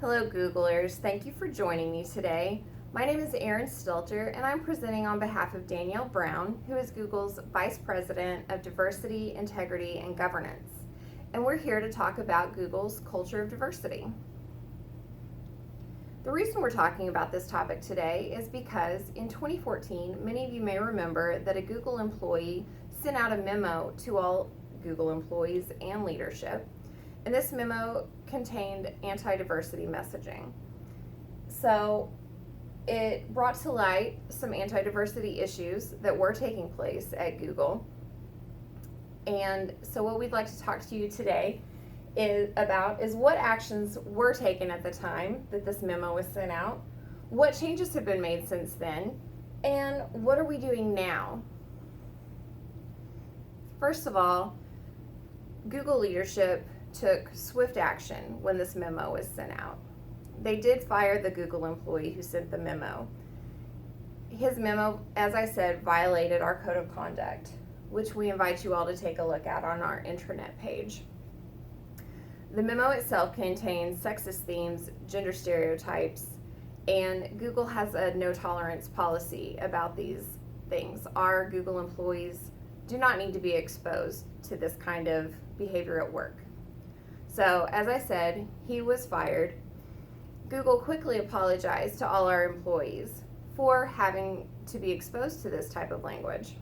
Hello Googlers, thank you for joining me today. My name is Erin Stilter and I'm presenting on behalf of Danielle Brown, who is Google's Vice President of Diversity, Integrity, and Governance. And we're here to talk about Google's culture of diversity. The reason we're talking about this topic today is because in 2014, many of you may remember that a Google employee sent out a memo to all Google employees and leadership. And this memo contained anti-diversity messaging. So it brought to light some anti-diversity issues that were taking place at Google. And so what we'd like to talk to you today is what actions were taken at the time that this memo was sent out, what changes have been made since then, and what are we doing now? First of all, Google leadership took swift action when this memo was sent out. They did fire the Google employee who sent the memo. His memo, as I said, violated our code of conduct, which we invite you all to take a look at on our intranet page. The memo itself contains sexist themes, gender stereotypes, and Google has a no tolerance policy about these things. Our Google employees do not need to be exposed to this kind of behavior at work. So, as I said, he was fired. Google quickly apologized to all our employees for having to be exposed to this type of language.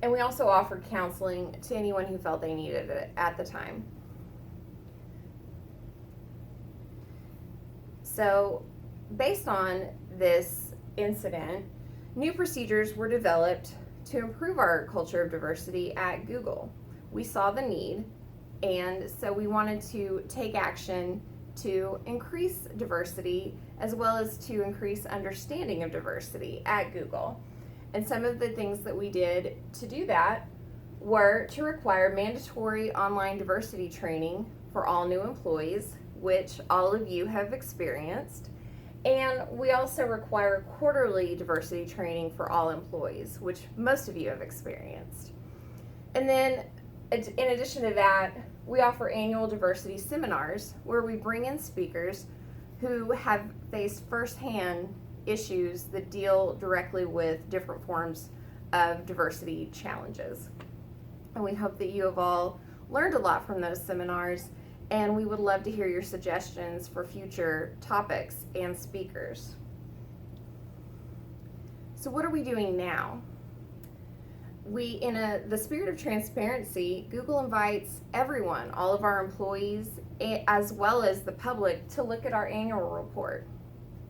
And we also offered counseling to anyone who felt they needed it at the time. So, based on this incident, new procedures were developed to improve our culture of diversity at Google. We saw the need, and so we wanted to take action to increase diversity as well as to increase understanding of diversity at Google. And some of the things that we did to do that were to require mandatory online diversity training for all new employees, which all of you have experienced. And we also require quarterly diversity training for all employees, which most of you have experienced. And then in addition to that, we offer annual diversity seminars where we bring in speakers who have faced firsthand issues that deal directly with different forms of diversity challenges. And we hope that you have all learned a lot from those seminars, and we would love to hear your suggestions for future topics and speakers. So what are we doing now? In the spirit of transparency, Google invites everyone, all of our employees, as well as the public, to look at our annual report,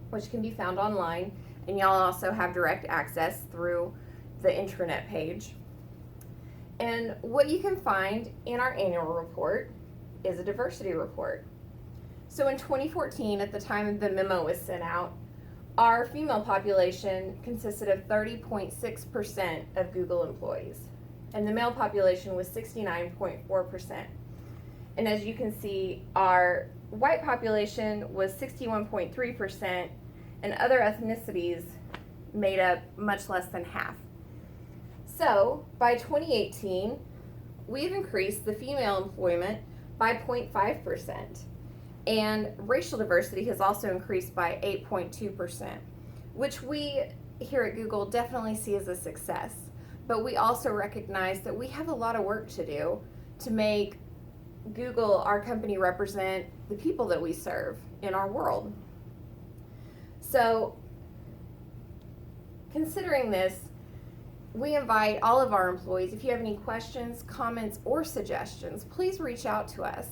which can be found online, and y'all also have direct access through the intranet page. And what you can find in our annual report is a diversity report. So in 2014, at the time the memo was sent out, our female population consisted of 30.6% of Google employees, and the male population was 69.4%. And as you can see, our white population was 61.3%, and other ethnicities made up much less than half. So by 2018, we've increased the female employment by 0.5%. And racial diversity has also increased by 8.2%, which we here at Google definitely see as a success. But we also recognize that we have a lot of work to do to make Google, our company, represent the people that we serve in our world. So, considering this, we invite all of our employees, if you have any questions, comments, or suggestions, please reach out to us.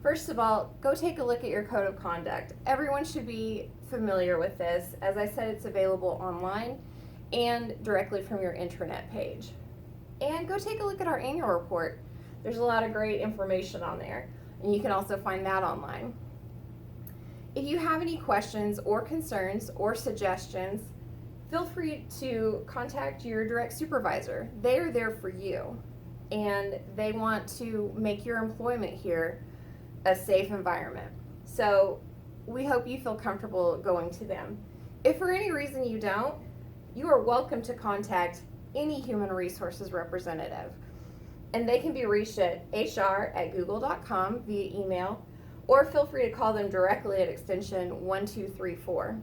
First of all, go take a look at your code of conduct. Everyone should be familiar with this. As I said, it's available online and directly from your intranet page. And go take a look at our annual report. There's a lot of great information on there, and you can also find that online. If you have any questions or concerns or suggestions, feel free to contact your direct supervisor. They are there for you, and they want to make your employment here a safe environment. So we hope you feel comfortable going to them. If for any reason you don't, you are welcome to contact any human resources representative. And they can be reached at hr@google.com via email, or feel free to call them directly at extension 1234.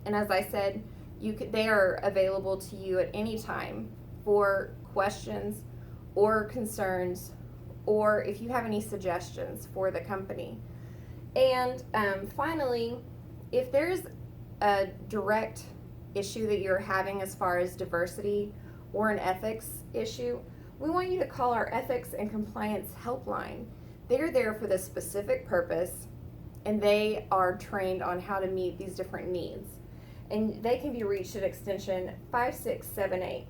And as I said, they are available to you at any time for questions or concerns, or if you have any suggestions for the company. And finally, if there's a direct issue that you're having as far as diversity or an ethics issue, we want you to call our ethics and compliance helpline. They're there for this specific purpose, and they are trained on how to meet these different needs. And they can be reached at extension 5678.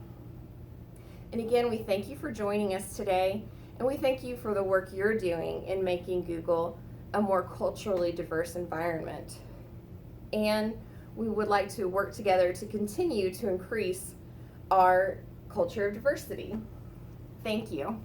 And again, we thank you for joining us today, and we thank you for the work you're doing in making Google a more culturally diverse environment. And we would like to work together to continue to increase our culture of diversity. Thank you.